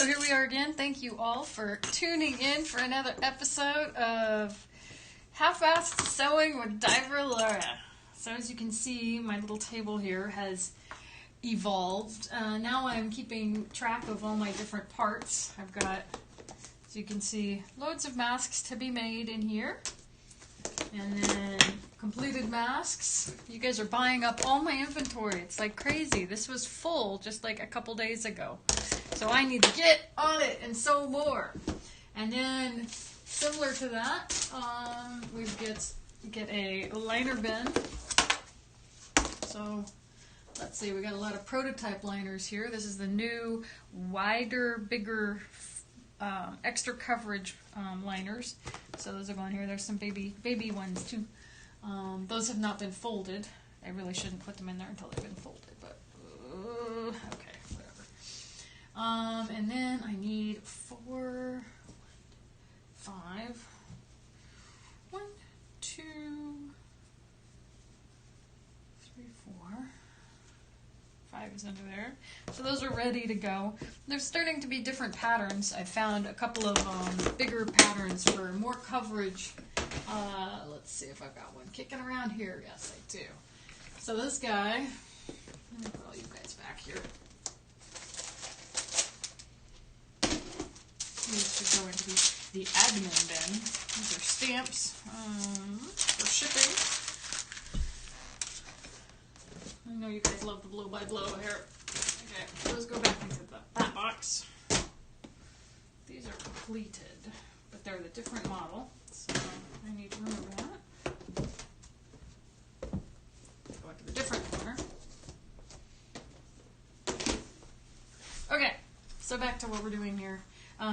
here we are again. Thank you all for tuning in for another episode of Half-Assed Sewing with DiverLaura. So as you can see, my little table here has evolved. Now I'm keeping track of all my different parts. I've got, as you can see, loads of masks to be made in here. And then completed masks. You guys are buying up all my inventory. It's like crazy. This was full just like a couple days ago. So I need to get on it and sew more. And then similar to that, we get a liner bin. So let's see, we got a lot of prototype liners here. This is the new wider, bigger, extra coverage liners. So those are going here. There's some baby ones too. Those have not been folded. I really shouldn't put them in there until they've been folded, but okay, whatever. And then I need 4, 5, 1, 2, 3, 4. 5 is under there. So those are ready to go. There's starting to be different patterns. I found a couple of bigger patterns for more coverage. Let's see if I've got one kicking around here. Yes, I do. So this guy, let me put all you guys back here. These should go into the admin bin. These are stamps for shipping. I know you guys love the blow by blow here. Okay, those go back into that box. These are completed, but they're the different model, so I need to remember that. Go into the different corner. Okay, so back to what we're doing here.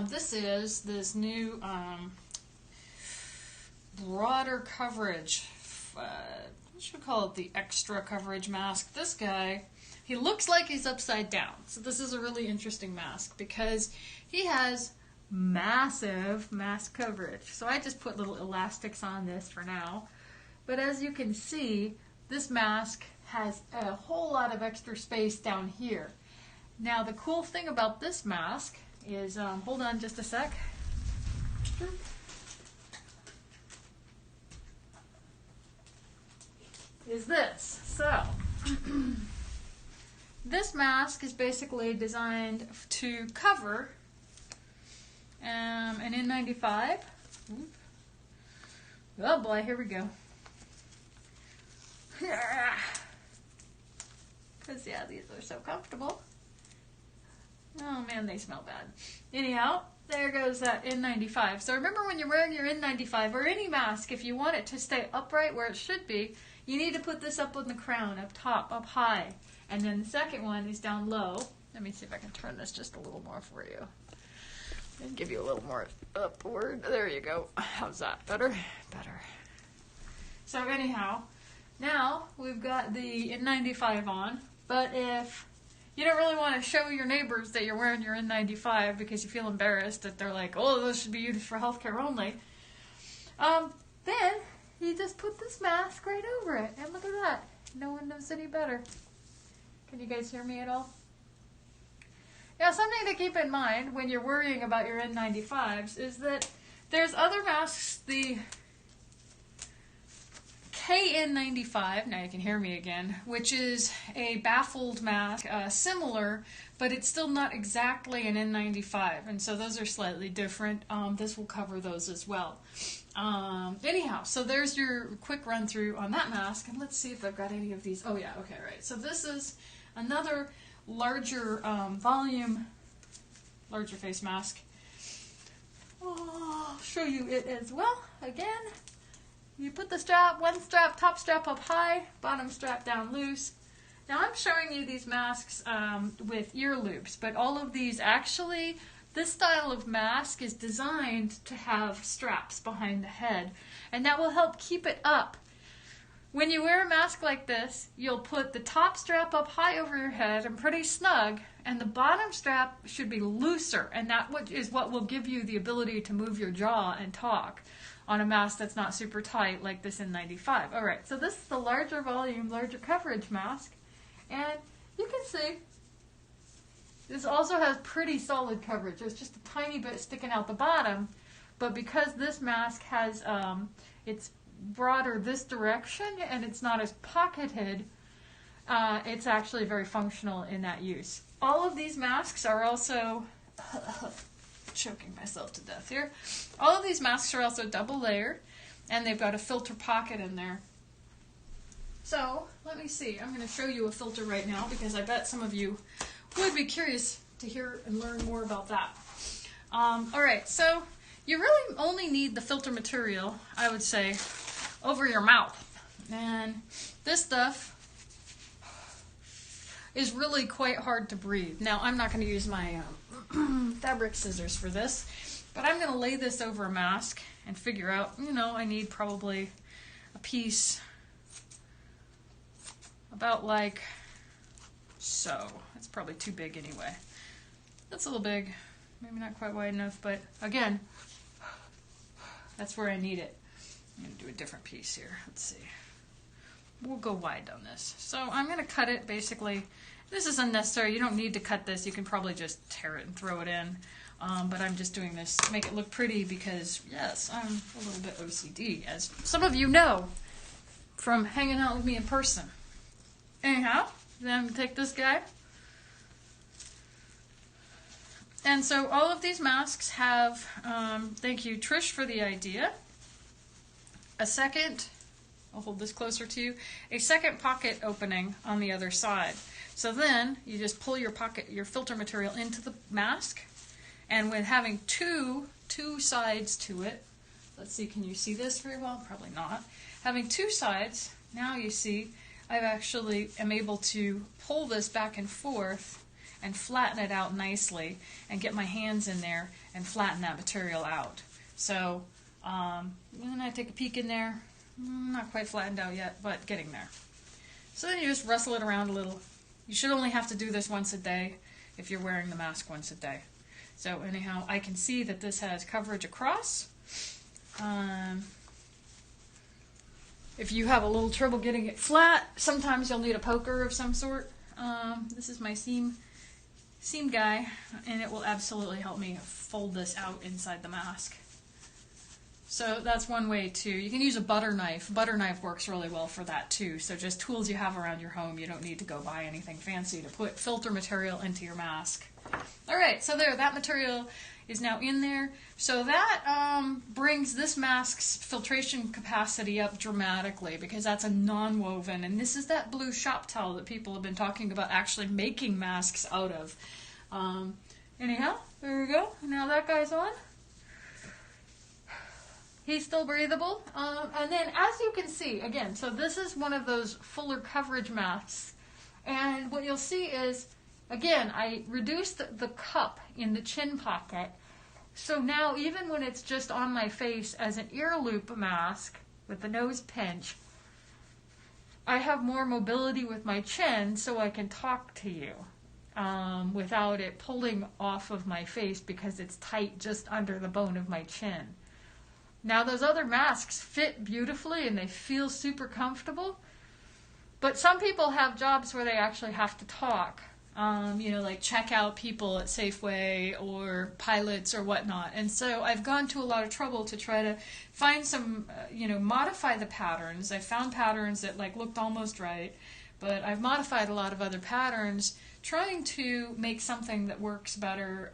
This is this new broader coverage. What should we call it? The extra coverage mask. This guy, he looks like he's upside down. So this is a really interesting mask because he has massive mask coverage. So I just put little elastics on this for now. But as you can see, this mask has a whole lot of extra space down here. Now the cool thing about this mask is, hold on just a sec. Is this. So, this mask is basically designed to cover an N95. Oh boy, here we go. Because, yeah, these are so comfortable. Oh man, they smell bad. Anyhow, there goes that N95. So remember when you're wearing your N95 or any mask, if you want it to stay upright where it should be, you need to put this up on the crown, up top, up high. And then the second one is down low. Let me see if I can turn this just a little more for you. And give you a little more upward. There you go. How's that? Better? Better. So anyhow, now we've got the N95 on. But if you don't really want to show your neighbors that you're wearing your N95 because you feel embarrassed that they're like, oh, those should be used for healthcare only, then you just put this mask right over it. And look at that. No one knows any better. Can you guys hear me at all? Now, something to keep in mind when you're worrying about your N95s is that there's other masks, the KN95, now you can hear me again, which is a baffled mask, similar, but it's still not exactly an N95, and so those are slightly different. This will cover those as well. Anyhow, so there's your quick run through on that mask, and let's see if I've got any of these. Oh yeah, okay, right. So this is another larger volume, larger face mask. Oh, I'll show you it as well. Again, you put the strap, one strap, top strap up high, bottom strap down loose. Now I'm showing you these masks with ear loops, but all of these actually, this style of mask is designed to have straps behind the head, and that will help keep it up. When you wear a mask like this, you'll put the top strap up high over your head and pretty snug, and the bottom strap should be looser, and that is what will give you the ability to move your jaw and talk on a mask that's not super tight like this N95. Alright, so this is the larger volume, larger coverage mask, and you can see This also has pretty solid coverage. There's just a tiny bit sticking out the bottom, but because this mask has, it's broader this direction and it's not as pocketed, it's actually very functional in that use. All of these masks are also, choking myself to death here, all of these masks are also double layered, and they've got a filter pocket in there. So, let me see, I'm going to show you a filter right now because I bet some of you would be curious to hear and learn more about that. Alright, so you really only need the filter material, I would say, over your mouth. And this stuff is really quite hard to breathe. Now, I'm not going to use my fabric scissors for this, but I'm going to lay this over a mask and figure out, you know, I need probably a piece about like so. It's probably too big anyway. That's a little big, maybe not quite wide enough, but again, that's where I need it. I'm going to do a different piece here. Let's see. We'll go wide on this. So I'm going to cut it basically. This is unnecessary. You don't need to cut this. You can probably just tear it and throw it in. But I'm just doing this to make it look pretty because, yes, I'm a little bit OCD, as some of you know from hanging out with me in person. Anyhow, then take this guy. And so all of these masks have, thank you Trish for the idea, a second, I'll hold this closer to you, a second pocket opening on the other side. So then you just pull your filter material into the mask, and with having two sides to it, let's see, can you see this very well? Probably not. Having two sides, now you see, I actually am able to pull this back and forth and flatten it out nicely and get my hands in there and flatten that material out. So, when I take a peek in there, not quite flattened out yet, but getting there. So then you just rustle it around a little. You should only have to do this once a day if you're wearing the mask once a day. So anyhow, I can see that this has coverage across. If you have a little trouble getting it flat, sometimes you'll need a poker of some sort. This is my seam guy, and it will absolutely help me fold this out inside the mask. So that's one way too. You can use a butter knife. Butter knife works really well for that too. So just tools you have around your home. You don't need to go buy anything fancy to put filter material into your mask. Alright, so there, that material is now in there. So that brings this mask's filtration capacity up dramatically because that's a non-woven, and this is that blue shop towel that people have been talking about actually making masks out of. Anyhow, there we go. Now that guy's on. He's still breathable. And then as you can see, again, so this is one of those fuller coverage masks. And what you'll see is, again, I reduced the cup in the chin pocket. So now even when it's just on my face as an ear loop mask with the nose pinch, I have more mobility with my chin so I can talk to you without it pulling off of my face because it's tight just under the bone of my chin. Now those other masks fit beautifully and they feel super comfortable, but some people have jobs where they actually have to talk. You know, like check out people at Safeway or pilots or whatnot. And so I've gone to a lot of trouble to try to find some, you know, modify the patterns. I found patterns that like looked almost right, but I've modified a lot of other patterns trying to make something that works better.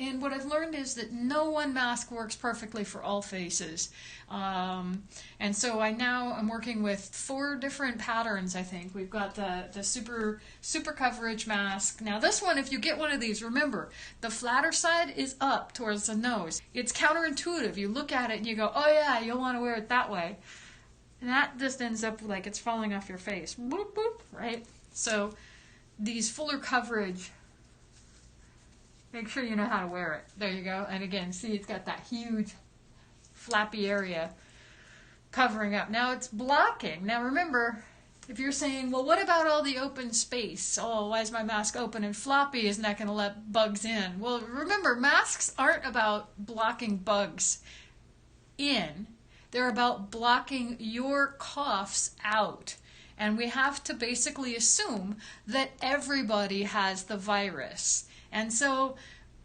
And what I've learned is that no one mask works perfectly for all faces. And so I'm working with 4 different patterns, I think. We've got the super coverage mask. Now this one, if you get one of these, remember, the flatter side is up towards the nose. It's counterintuitive. You look at it and you go, oh yeah, you'll want to wear it that way. And that just ends up like it's falling off your face. Boop, boop, right? So these fuller coverage, make sure you know how to wear it. There you go. And again, see, it's got that huge flappy area covering up. Now it's blocking. Now remember, if you're saying, well, what about all the open space? Oh, why is my mask open and floppy? Isn't that going to let bugs in? Well, remember, masks aren't about blocking bugs in. They're about blocking your coughs out. And we have to basically assume that everybody has the virus. And so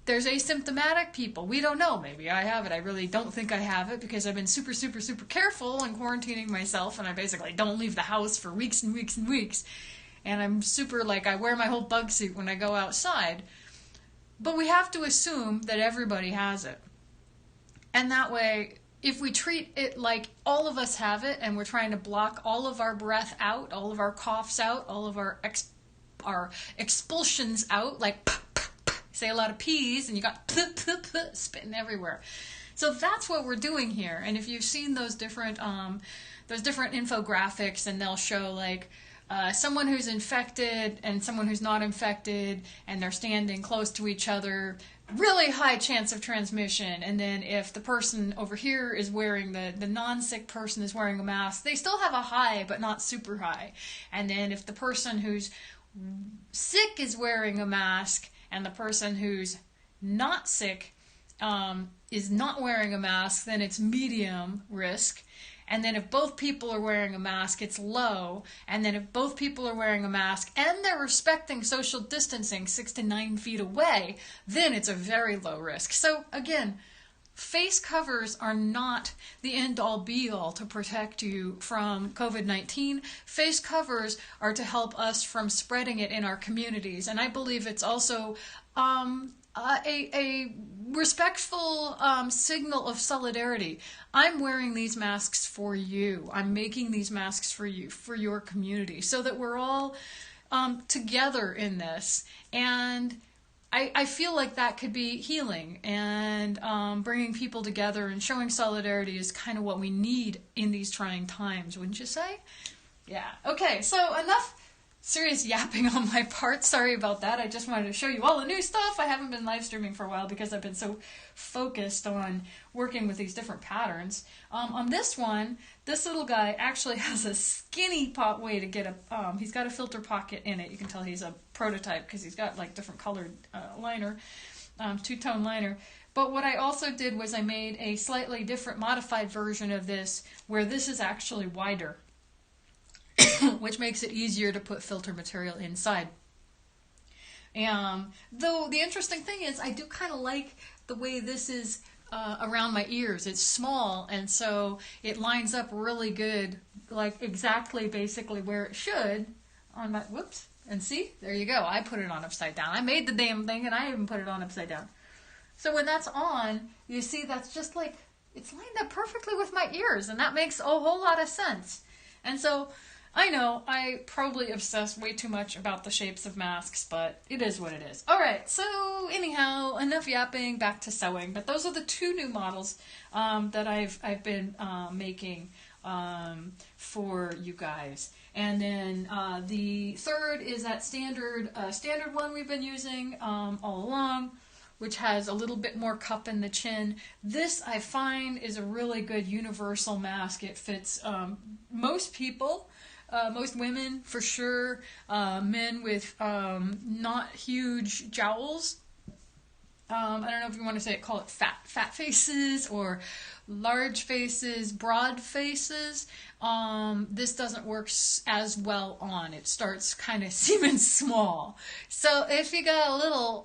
there's asymptomatic people. We don't know. Maybe I have it. I really don't think I have it because I've been super, super, super careful and quarantining myself, and I basically don't leave the house for weeks and weeks and weeks. And I'm super, like, I wear my whole bug suit when I go outside. But we have to assume that everybody has it. And that way, if we treat it like all of us have it and we're trying to block all of our breath out, all of our coughs out, all of our expulsions out, like say a lot of P's and you got spitting everywhere. So that's what we're doing here. And if you've seen those different infographics, and they'll show like someone who's infected and someone who's not infected, and they're standing close to each other, really high chance of transmission. And then if the person over here is wearing, the non-sick person is wearing a mask, they still have a high, but not super high. And then if the person who's sick is wearing a mask and the person who's not sick is not wearing a mask, then it's medium risk. And then if both people are wearing a mask, it's low. And then if both people are wearing a mask and they're respecting social distancing 6 to 9 feet away, then it's a very low risk. So again, face covers are not the end-all be-all to protect you from COVID-19. Face covers are to help us from spreading it in our communities. And I believe it's also a respectful signal of solidarity. I'm wearing these masks for you. I'm making these masks for you, for your community, so that we're all together in this. And I feel like that could be healing, and bringing people together and showing solidarity is kind of what we need in these trying times, wouldn't you say? Yeah. Okay, so enough serious yapping on my part. Sorry about that. I just wanted to show you all the new stuff. I haven't been live streaming for a while because I've been so focused on working with these different patterns. On this one, this little guy actually has a skinny pot way to get a, he's got a filter pocket in it. You can tell he's a prototype because he's got like different colored liner, two-tone liner. But what I also did was I made a slightly different modified version of this where this is actually wider, which makes it easier to put filter material inside. Though the interesting thing is I do kind of like the way this is around my ears. It's small, and so it lines up really good, like exactly basically where it should on my, whoops, and see, there you go. I put it on upside down. I made the damn thing and I even put it on upside down. So when that's on, you see that's just like, it's lined up perfectly with my ears, and that makes a whole lot of sense. And so I know I probably obsess way too much about the shapes of masks, but it is what it is. Alright, so anyhow, enough yapping, back to sewing. But those are the two new models that I've been making for you guys. And then the third is that standard one we've been using all along, which has a little bit more cup in the chin. This, I find, is a really good universal mask. It fits most people. Most women, for sure, men with not huge jowls. I don't know if you want to call it fat faces or large faces, broad faces. This doesn't work as well on. It starts kind of seeming small. So if you got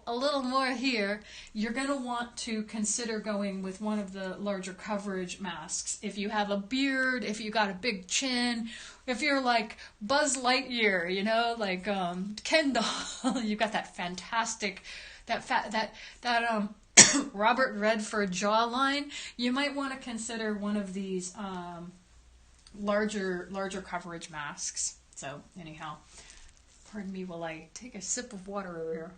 a little more here, you're going to want to consider going with one of the larger coverage masks. If you have a beard, if you got a big chin, if you're like Buzz Lightyear, you know, like Ken doll, you got that fantastic, that Robert Redford jawline, you might want to consider one of these larger coverage masks. So anyhow, pardon me while I take a sip of water over here.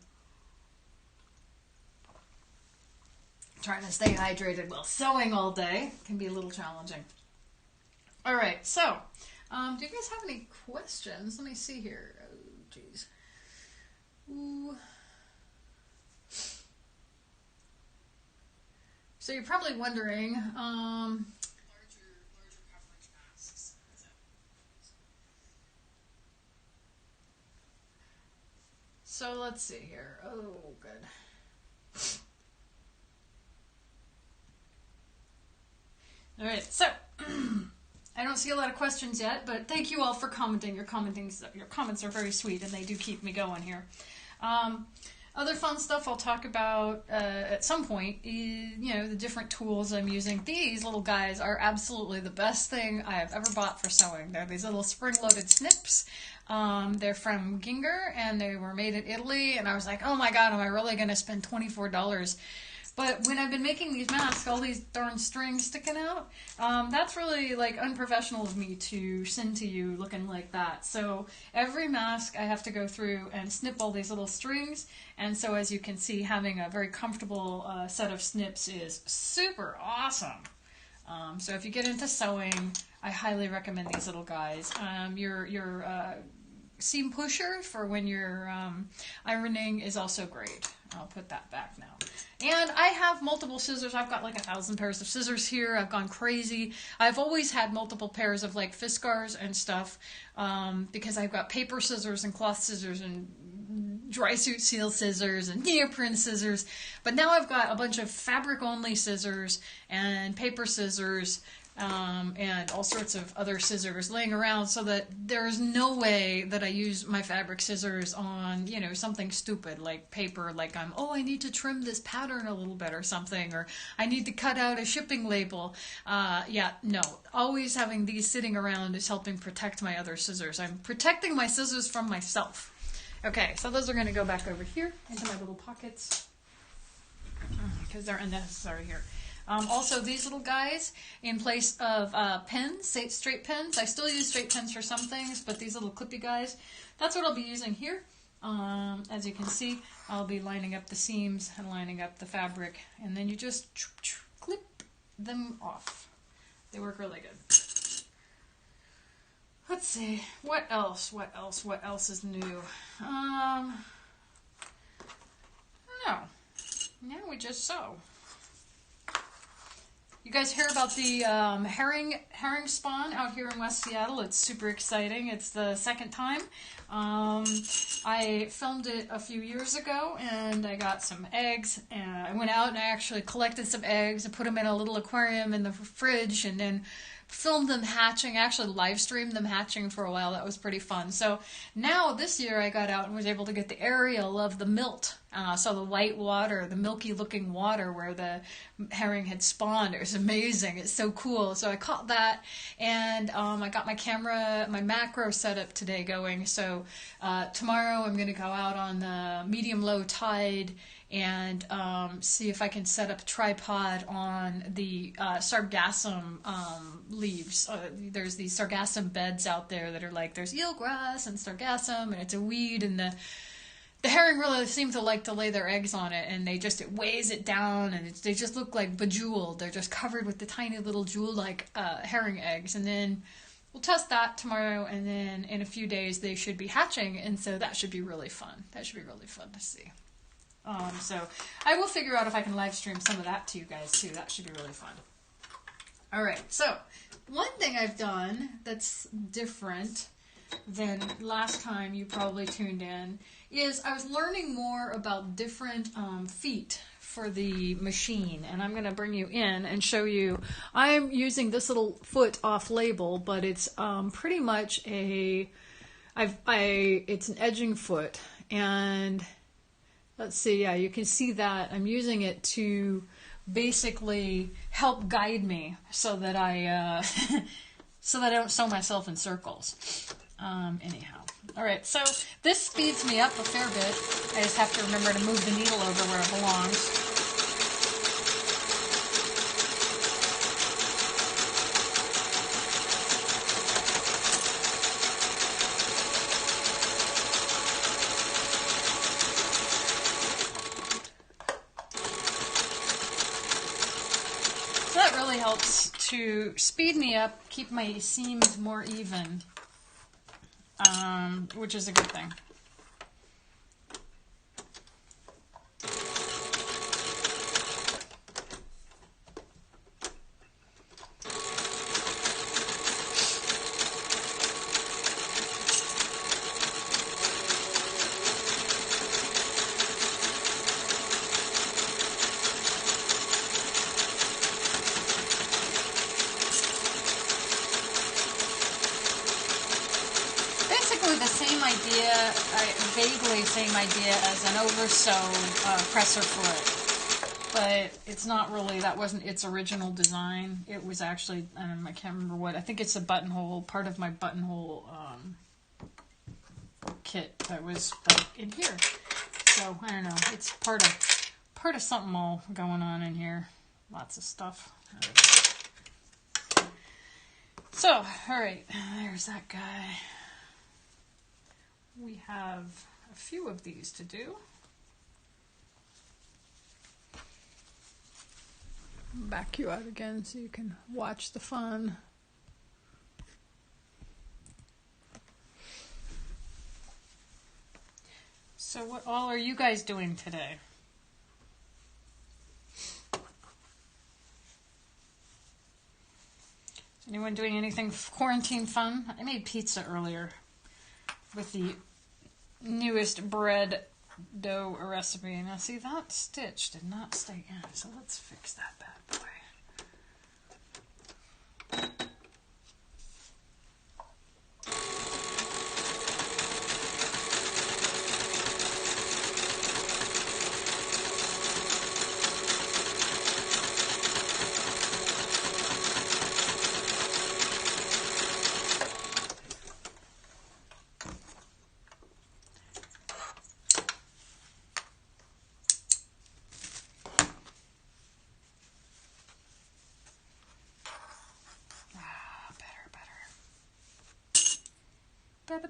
Trying to stay hydrated while sewing all day can be a little challenging. All right, so do you guys have any questions? Let me see here. Oh, jeez. Ooh. So you're probably wondering, larger coverage masks. So let's see here. Oh, good. All right, so I don't see a lot of questions yet, but thank you all for commenting. Your comments are very sweet, and they do keep me going here. Other fun stuff I'll talk about at some point is, the different tools I'm using. These little guys are absolutely the best thing I have ever bought for sewing. They're these little spring-loaded snips. They're from Ginger, and they were made in Italy, and I was like, oh my god, am I really going to spend $24? But when I've been making these masks, all these darn strings sticking out, that's really like unprofessional of me to send to you looking like that. So every mask I have to go through and snip all these little strings, and so as you can see, having a very comfortable set of snips is super awesome. So if you get into sewing, I highly recommend these little guys. Your seam pusher for when you're ironing is also great. I'll put that back now. And I have multiple scissors. I've got like 1,000 pairs of scissors here. I've gone crazy. I've always had multiple pairs of like Fiskars and stuff because I've got paper scissors and cloth scissors and dry suit seal scissors and neoprene scissors. But now I've got a bunch of fabric only scissors and paper scissors and all sorts of other scissors laying around, so that there's no way that I use my fabric scissors on, something stupid like paper, like I need to trim this pattern a little bit or something, or I need to cut out a shipping label. No. Always having these sitting around is helping protect my other scissors. I'm protecting my scissors from myself. Okay, so those are going to go back over here into my little pockets because they're unnecessary here. Also, these little guys, in place of pens, straight pens. I still use straight pens for some things, but these little clippy guys, that's what I'll be using here. As you can see, I'll be lining up the seams and lining up the fabric, and then you just clip them off. They work really good. Let's see, what else is new? No. Now we just sew. You guys hear about the herring spawn out here in West Seattle? It's super exciting. It's the second time. I filmed it a few years ago, and I got some eggs, and I went out and I actually collected some eggs and put them in a little aquarium in the fridge, and then filmed them hatching. I actually live streamed them hatching for a while. That was pretty fun. So now this year I got out and was able to get the aerial of the milt. So the white water, the milky looking water where the herring had spawned. It was amazing. It's so cool. So I caught that, and I got my camera, my macro setup today going. So tomorrow I'm going to go out on the medium low tide and see if I can set up a tripod on the sargassum leaves. There's these sargassum beds out there that are like, there's eelgrass and sargassum, and it's a weed, and the herring really seem to like to lay their eggs on it, and it weighs it down, and they just look like bejeweled. They're just covered with the tiny little jewel-like herring eggs, and then we'll test that tomorrow, and then in a few days they should be hatching, and so that should be really fun. That should be really fun to see. So I will figure out if I can live stream some of that to you guys too. That should be really fun. Alright, so one thing I've done that's different than last time you probably tuned in is I was learning more about different feet for the machine, and I'm going to bring you in and show you. I'm using this little foot off label, but it's pretty much it's an edging foot, and let's see, yeah, you can see that I'm using it to basically help guide me so that I don't sew myself in circles. Anyhow. Alright, so this speeds me up a fair bit. I just have to remember to move the needle over where it belongs. So that really helps to speed me up, keep my seams more even. Which is a good thing. the same idea, vaguely same idea as an oversewed presser foot, but it's not really, that wasn't its original design. It was actually, I can't remember what, I think it's a buttonhole, part of my buttonhole kit that was in here. So, I don't know, it's part of something all going on in here. Lots of stuff. So, alright, there's that guy. We have a few of these to do. Back you out again so you can watch the fun. So what all are you guys doing today? Is anyone doing anything quarantine fun? I made pizza earlier with the newest bread dough recipe. Now see, that stitch did not stay in, so let's fix that bad boy.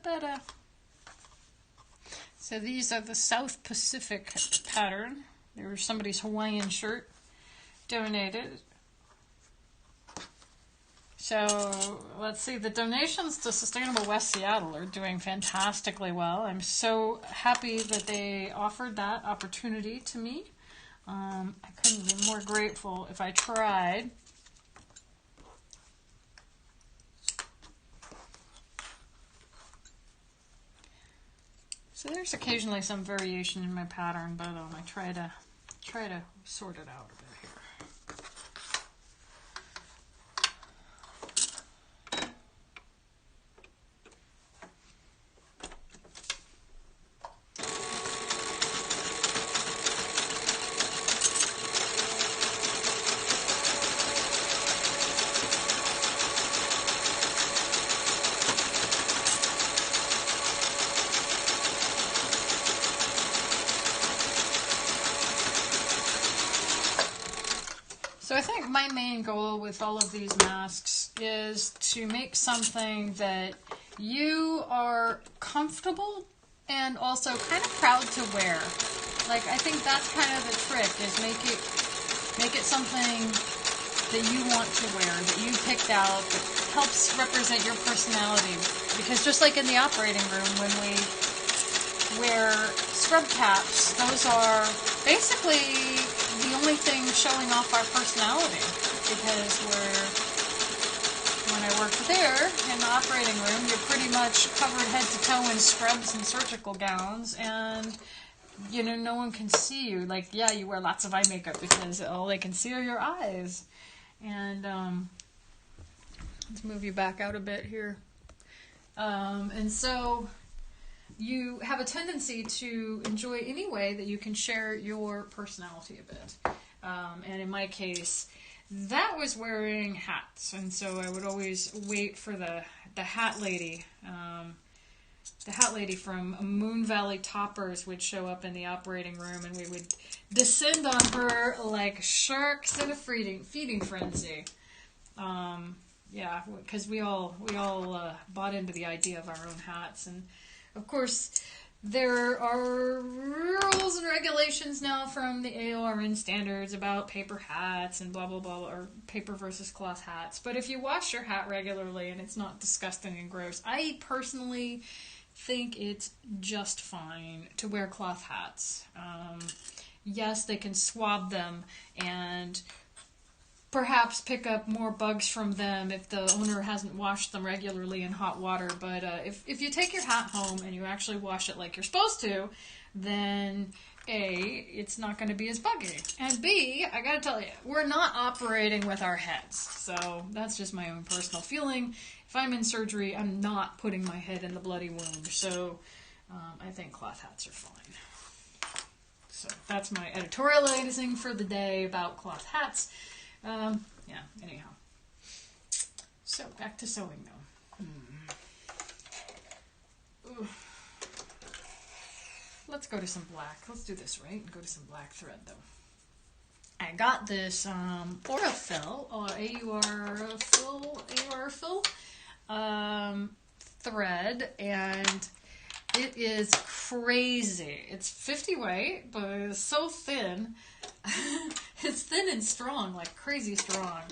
Better. So these are the South Pacific pattern. There was somebody's Hawaiian shirt donated. So let's see, the donations to Sustainable West Seattle are doing fantastically well. I'm so happy that they offered that opportunity to me. I couldn't be more grateful if I tried. So there's occasionally some variation in my pattern, but I try to sort it out a bit here. So I think my main goal with all of these masks is to make something that you are comfortable and also kind of proud to wear. Like, I think that's kind of the trick, is make it something that you want to wear, that you picked out, that helps represent your personality. Because just like in the operating room, when we wear scrub caps, those are basically the only thing showing off our personality, because when I worked there in the operating room, you're pretty much covered head to toe in scrubs and surgical gowns, and no one can see you. Like, yeah, you wear lots of eye makeup because all they can see are your eyes. And let's move you back out a bit here. And so you have a tendency to enjoy any way that you can share your personality a bit. And in my case, that was wearing hats. And so I would always wait for the hat lady. The hat lady from Moon Valley Toppers would show up in the operating room, and we would descend on her like sharks in a feeding frenzy. Yeah, because we all bought into the idea of our own hats. And of course, there are rules and regulations now from the AORN standards about paper hats and blah, blah, blah, or paper versus cloth hats. But if you wash your hat regularly and it's not disgusting and gross, I personally think it's just fine to wear cloth hats. Yes, they can swab them and perhaps pick up more bugs from them if the owner hasn't washed them regularly in hot water. But if you take your hat home and you actually wash it like you're supposed to, then A, it's not going to be as buggy. And B, I gotta tell you, we're not operating with our heads. So that's just my own personal feeling. if I'm in surgery, I'm not putting my head in the bloody wound. So I think cloth hats are fine. So that's my editorializing for the day about cloth hats. Yeah, anyhow. So back to sewing though. Ooh. Let's go to some black. Let's do this, right? And go to some black thread though. I got this Aurifil, Aurifil thread, and it is crazy. It's 50 weight, but it's so thin. It's thin and strong, like crazy strong.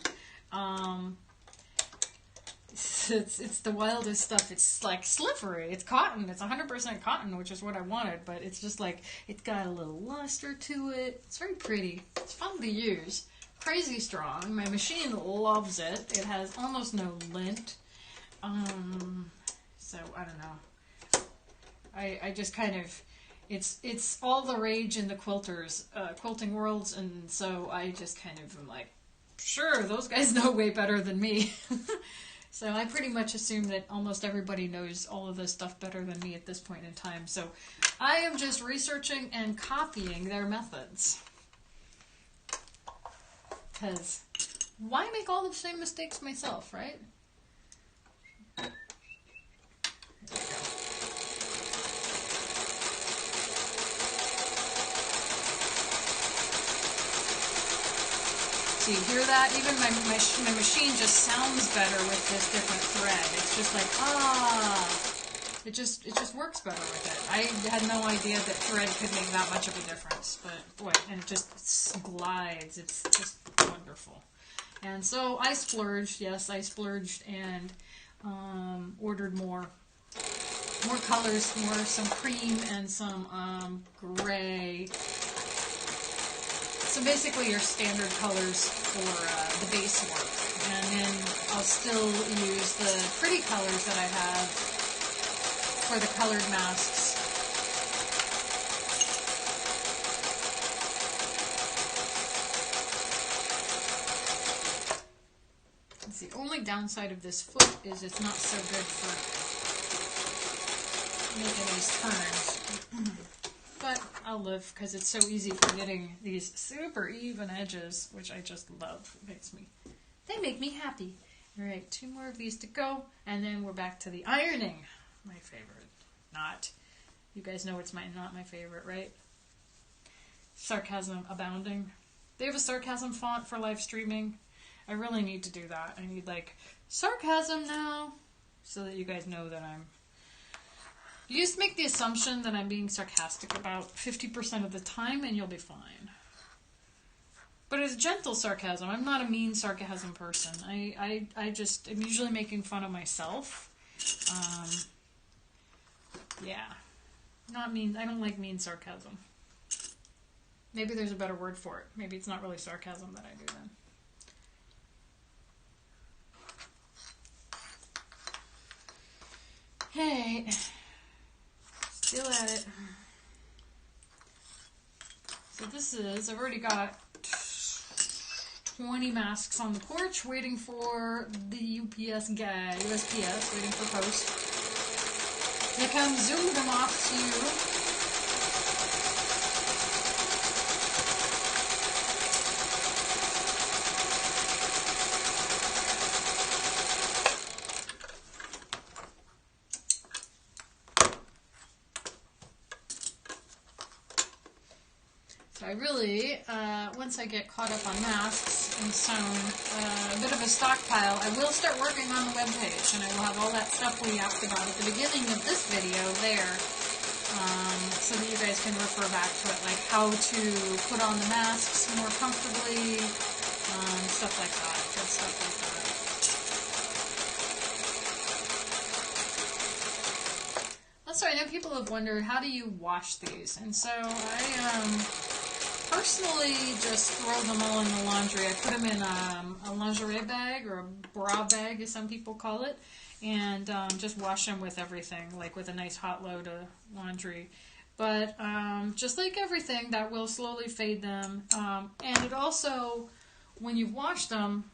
It's the wildest stuff. It's like slippery. It's cotton. It's 100% cotton, which is what I wanted, but it's just like, it's got a little luster to it. It's very pretty. It's fun to use. Crazy strong. My machine loves it. It has almost no lint. So I don't know. I just kind of, it's all the rage in the quilting worlds, and so I just kind of am like, sure, those guys know way better than me. So I pretty much assume that almost everybody knows all of this stuff better than me at this point in time. So I am just researching and copying their methods. Because why make all the same mistakes myself, right? There we go. So you hear that? Even my machine just sounds better with this different thread. It's just like, it just works better with it. I had no idea that thread could make that much of a difference, but boy, and it just glides. It's just wonderful. And so I splurged, yes, I splurged and ordered more colors, some cream and some gray. So basically your standard colors for the base work. And then I'll still use the pretty colors that I have for the colored masks. It's the only downside of this foot is it's not so good for making these turns. But I'll live because it's so easy for getting these super even edges, which I just love. They make me happy. All right, 2 more of these to go, and then we're back to the ironing. My favorite. Not. You guys know it's not my favorite, right? Sarcasm abounding. They have a sarcasm font for live streaming. I really need to do that. I need like sarcasm now, so that you guys know that I'm. You just make the assumption that I'm being sarcastic about 50% of the time, and you'll be fine. But it's gentle sarcasm. I'm not a mean sarcasm person. I'm usually making fun of myself. Yeah. Not mean. I don't like mean sarcasm. Maybe there's a better word for it. Maybe it's not really sarcasm that I do then. Hey. Still at it. So this is, I've already got 20 masks on the porch waiting for the UPS guy, USPS, waiting for post. They come zoom them off to you. I really, once I get caught up on masks and sewn, a bit of a stockpile, I will start working on the webpage, and I will have all that stuff we asked about at the beginning of this video there, so that you guys can refer back to it, like how to put on the masks more comfortably, stuff like that, good stuff like that. Also, I know people have wondered, how do you wash these? And so I personally just throw them all in the laundry. I put them in a lingerie bag, or a bra bag as some people call it, and just wash them with everything, like with a nice hot load of laundry. But just like everything, that will slowly fade them. And it also, when you've washed them,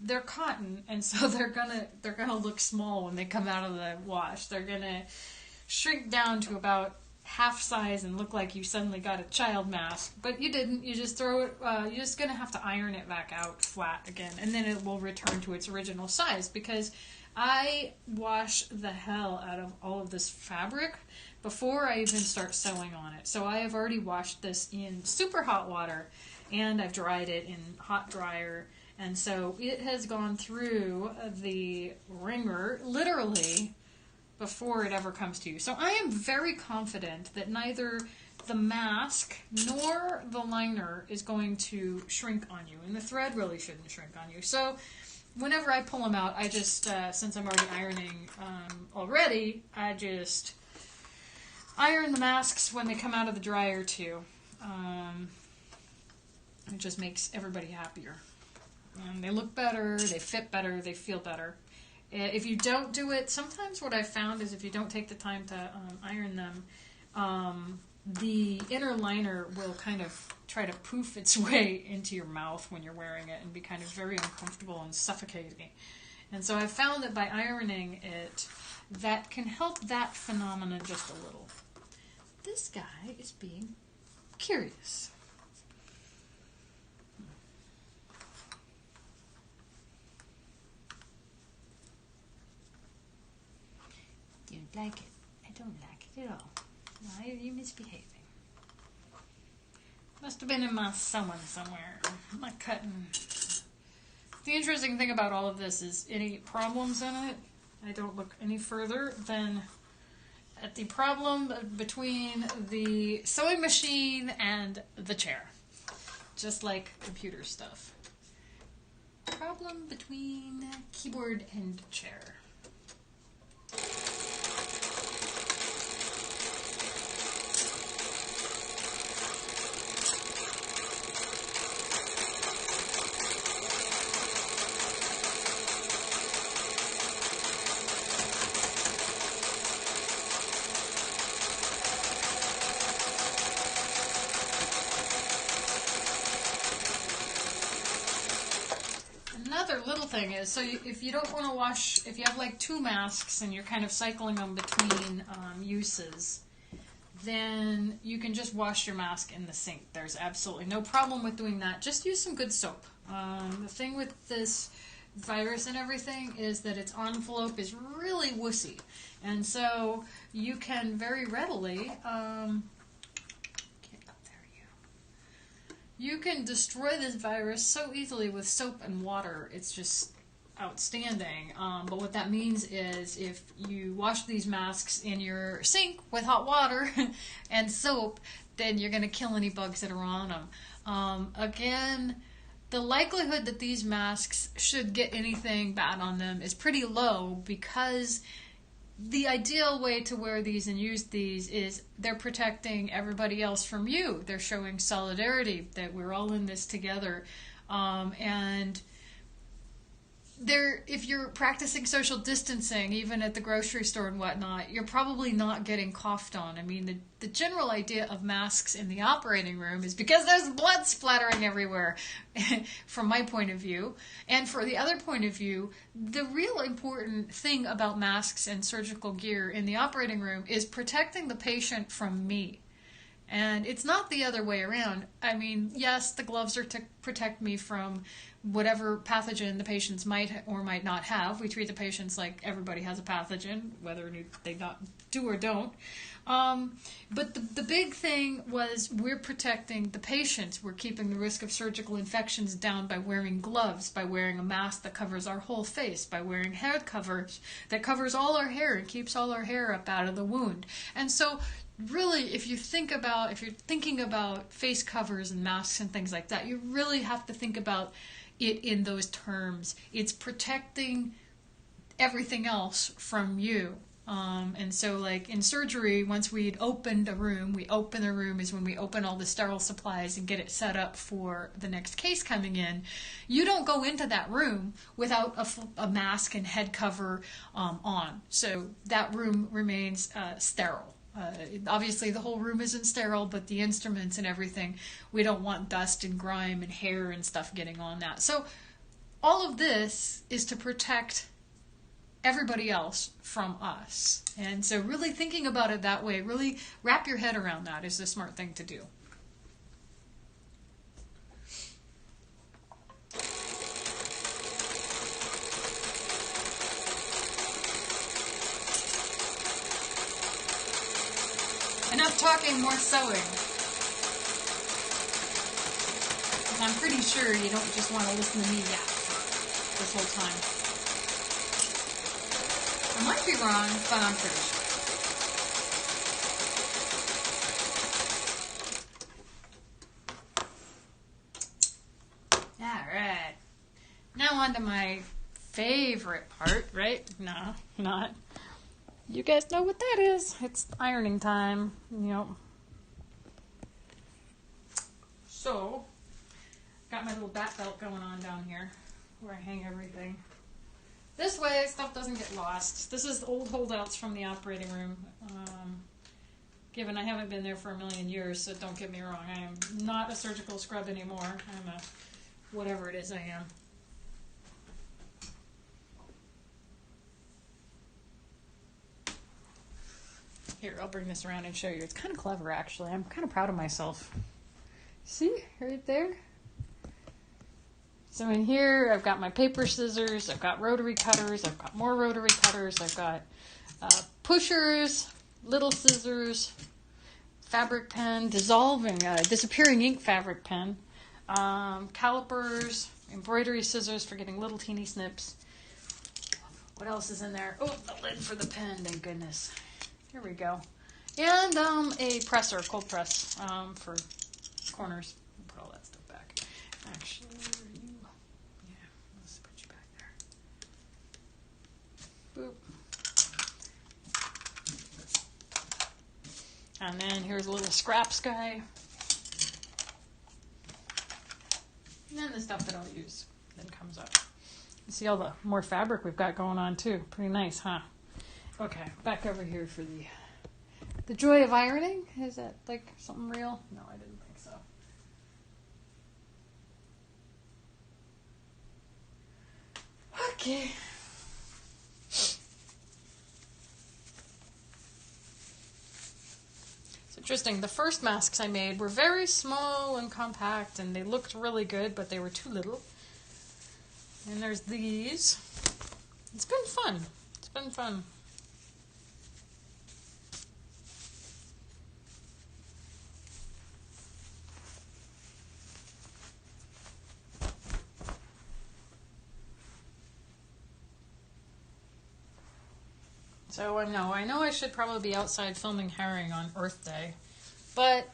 they're cotton, and so they're gonna look small when they come out of the wash. They're gonna shrink down to about half size and look like you suddenly got a child mask, but you didn't. You just throw it. You're just gonna have to iron it back out flat again, and then it will return to its original size, because I wash the hell out of all of this fabric before I even start sewing on it. So I have already washed this in super hot water, and I've dried it in hot dryer, and so it has gone through the wringer literally before it ever comes to you. So I am very confident that neither the mask nor the liner is going to shrink on you, and the thread really shouldn't shrink on you. So whenever I pull them out, I just, since I'm already ironing already, I just iron the masks when they come out of the dryer too. It just makes everybody happier. And they look better, they fit better, they feel better. If you don't do it, sometimes what I've found is if you don't take the time to iron them, the inner liner will kind of try to poof its way into your mouth when you're wearing it and be kind of very uncomfortable and suffocating. And so I've found that by ironing it, that can help that phenomenon just a little. This guy is being curious. You like it? I don't like it at all. Why are you misbehaving? Must have been in my sewing somewhere. My cutting. The interesting thing about all of this is any problems in it, I don't look any further than at the problem between the sewing machine and the chair. Just like computer stuff. Problem between keyboard and chair. Another little thing is, so if you don't want to wash, if you have like 2 masks and you're kind of cycling them between uses, then you can just wash your mask in the sink. There's absolutely no problem with doing that. Just use some good soap. The thing with this virus and everything is that its envelope is really wussy, and so you can very readily you can destroy this virus so easily with soap and water. It's just outstanding. But what that means is if you wash these masks in your sink with hot water and soap, then you're going to kill any bugs that are on them. Again, the likelihood that these masks should get anything bad on them is pretty low, because the ideal way to wear these and use these is they're protecting everybody else from you. They're showing solidarity, that we're all in this together. And if you're practicing social distancing, even at the grocery store and whatnot, you're probably not getting coughed on. I mean, the general idea of masks in the operating room is because there's blood splattering everywhere, from my point of view. And for the other point of view, the real important thing about masks and surgical gear in the operating room is protecting the patient from me. And it's not the other way around. I mean, yes, the gloves are to protect me from whatever pathogen the patients might or might not have. We treat the patients like everybody has a pathogen, whether they not do or don't. But the big thing was we're protecting the patients. We're keeping the risk of surgical infections down by wearing gloves, by wearing a mask that covers our whole face, by wearing hair covers that covers all our hair and keeps all our hair up out of the wound. And so really, if you're thinking about face covers and masks and things like that, you really have to think about it in those terms. It's protecting everything else from you. And so like in surgery, once we'd opened a room, we open the room is when we open all the sterile supplies and get it set up for the next case coming in. You don't go into that room without a mask and head cover on. So that room remains sterile. Obviously the whole room isn't sterile, but the instruments and everything, we don't want dust and grime and hair and stuff getting on that. So all of this is to protect everybody else from us. And so really thinking about it that way, really wrap your head around that is the smart thing to do. Enough talking, more sewing. I'm pretty sure you don't just want to listen to me yap this whole time. I might be wrong, but I'm pretty sure. Alright. Now on to my favorite part, right? No, not. You guys know what that is. It's ironing time, So, got my little bat belt going on down here where I hang everything. This way, stuff doesn't get lost. This is old holdouts from the operating room. Given I haven't been there for a million years, so don't get me wrong. I am not a surgical scrub anymore. I'm a whatever it is I am. Here, I'll bring this around and show you. It's kind of clever, actually. I'm kind of proud of myself. See? Right there? So in here, I've got my paper scissors, I've got rotary cutters, I've got more rotary cutters, I've got pushers, little scissors, fabric pen, disappearing ink fabric pen, calipers, embroidery scissors for getting little teeny snips. What else is in there? Oh, the lid for the pen, thank goodness. Here we go. And a presser, cold press for corners. Put all that stuff back. Actually, let's put you back there. Boop. And then here's a little scraps guy. And then the stuff that I'll use then comes up. You see all the more fabric we've got going on too. Pretty nice, huh? Okay, back over here for the joy of ironing. Is that like something real? No, I didn't think so. Okay. It's interesting. The first masks I made were very small and compact, and they looked really good, but they were too little. And there's these. It's been fun. It's been fun. So I know I should probably be outside filming herring on Earth Day, but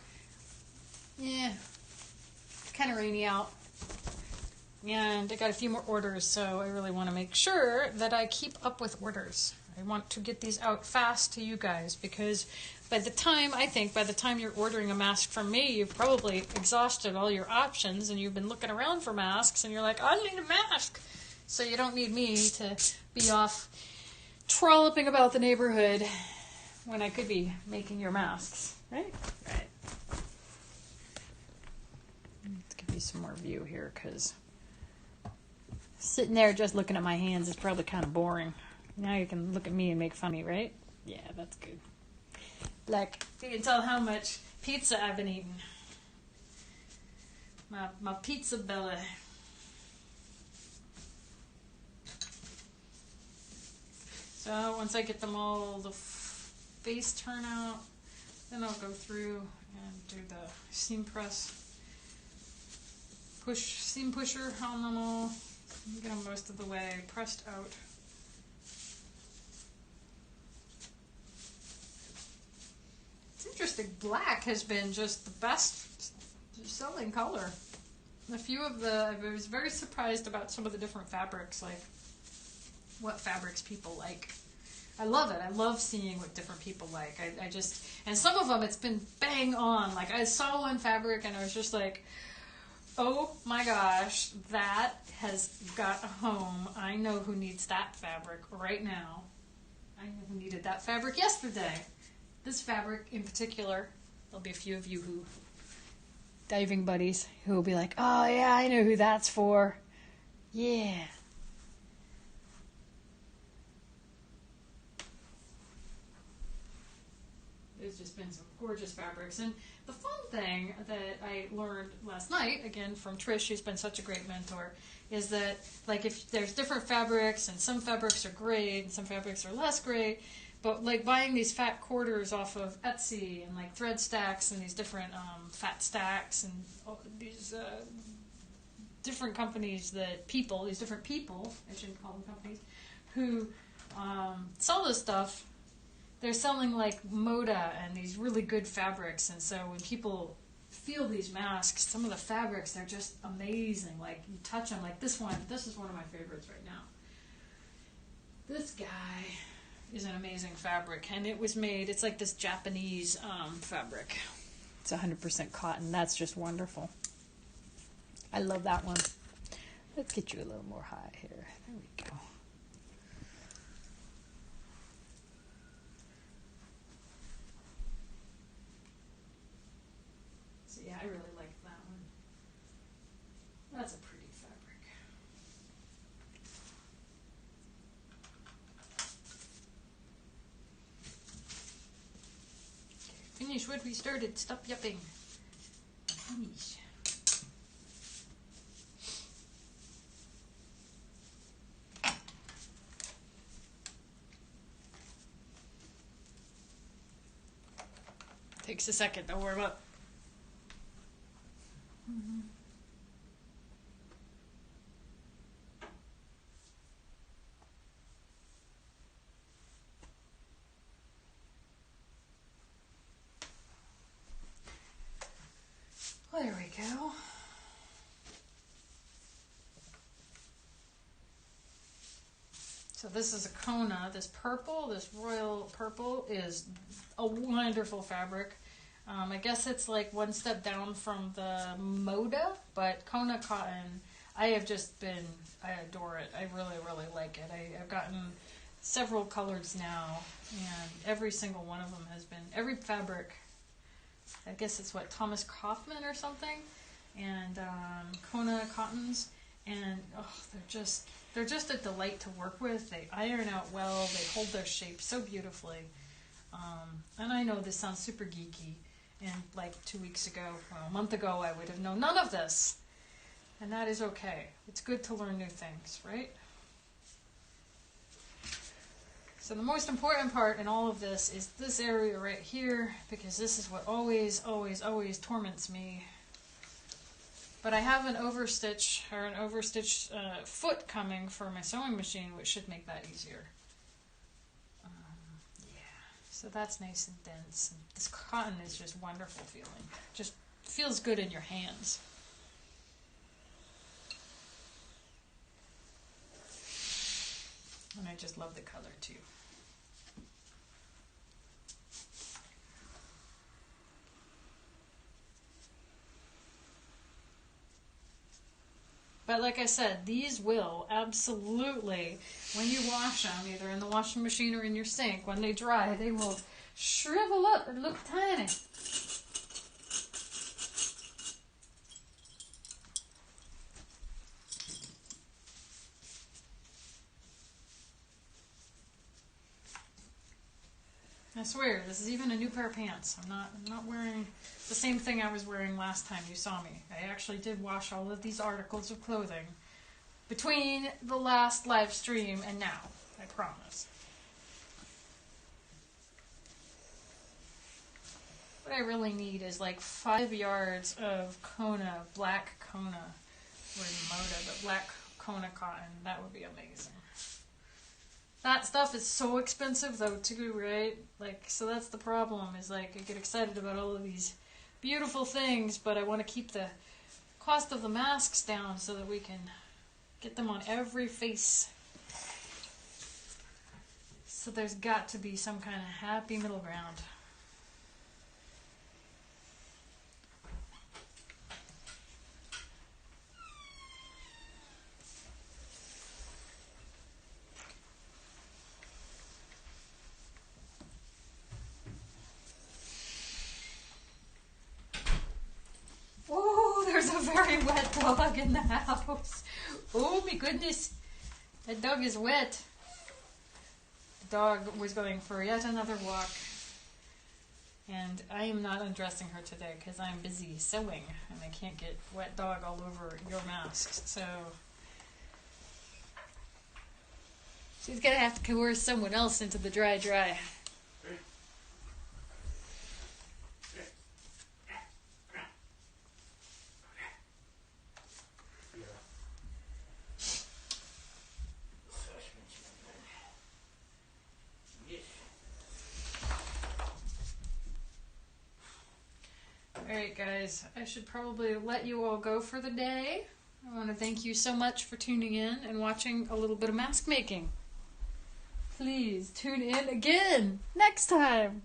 it's kind of rainy out, and I got a few more orders, so I really want to make sure that I keep up with orders. I want to get these out fast to you guys, because by the time you're ordering a mask from me, you've probably exhausted all your options, and you've been looking around for masks, and you're like, I need a mask. So you don't need me to be off trolloping about the neighborhood when I could be making your masks, right? Right. Let's give you some more view here, because sitting there just looking at my hands is probably kind of boring. Now you can look at me and make fun of me, right? Yeah, that's good. Like, you can tell how much pizza I've been eating. My pizza belly. So once I get them all the face turn out, then I'll go through and do the seam press, seam pusher on them all, get them most of the way pressed out. It's interesting, black has been just the best selling color. I was very surprised about some of the different fabrics, like what fabrics people like. I love it. I love seeing what different people like. And some of them it's been bang on. Like I saw one fabric and I was just like, oh my gosh, that has got a home. I know who needs that fabric right now. I know who needed that fabric yesterday. This fabric in particular, there'll be a few of you diving buddies who will be like, oh yeah, I know who that's for. Yeah. There's just been some gorgeous fabrics. And the fun thing that I learned last night, again from Trish, who's been such a great mentor, is that like if there's different fabrics and some fabrics are great and some fabrics are less great, but like buying these fat quarters off of Etsy and like thread stacks and these different fat stacks and these different companies that these different people, I shouldn't call them companies, who sell this stuff, they're selling like Moda and these really good fabrics. And so when people feel these masks, some of the fabrics, they're just amazing. Like you touch them, like this is one of my favorites right now. This guy is an amazing fabric, and it was made, it's like this Japanese fabric. It's 100% cotton. That's just wonderful. I love that one. Let's get you a little more high here. There we go. So yeah, I really like that one. That's a pretty fabric. Okay, finish what we started. Stop yupping. Finish. Takes a second, don't worry about it. Well, there we go. So this is a Kona. This purple, this royal purple, is a wonderful fabric. I guess it's like one step down from the Moda, but Kona cotton, I adore it. I really, really like it. I've gotten several colors now, and every single one of them has been, every fabric, I guess it's what, Thomas Kaufman or something, and Kona cottons, and they're just a delight to work with. They iron out well, they hold their shape so beautifully. And I know this sounds super geeky, and like 2 weeks ago, well, a month ago, I would have known none of this. And that is okay. It's good to learn new things, right? So the most important part in all of this is this area right here, because this is what always, always, always torments me. But I have an overstitch, or an overstitch foot coming for my sewing machine, which should make that easier. So that's nice and dense. And this cotton is just wonderful feeling. Just feels good in your hands. And I just love the color too. But like I said, these will absolutely, when you wash them, either in the washing machine or in your sink, when they dry, they will shrivel up and look tiny. I swear, this is even a new pair of pants. I'm not wearing the same thing I was wearing last time you saw me. I actually did wash all of these articles of clothing between the last live stream and now. I promise. What I really need is like 5 yards of Kona, black Kona, or Moda, but black Kona cotton. That would be amazing. That stuff is so expensive though too, right? Like, so that's the problem, is like I get excited about all of these beautiful things, but I want to keep the cost of the masks down so that we can get them on every face. So there's got to be some kind of happy middle ground. very wet dog in the house. Oh my goodness. That dog is wet. The dog was going for yet another walk. And I am not undressing her today because I'm busy sewing and I can't get wet dog all over your masks. So she's going to have to coerce someone else into the dry. Alright guys, I should probably let you all go for the day. I want to thank you so much for tuning in and watching a little bit of mask making. Please tune in again next time.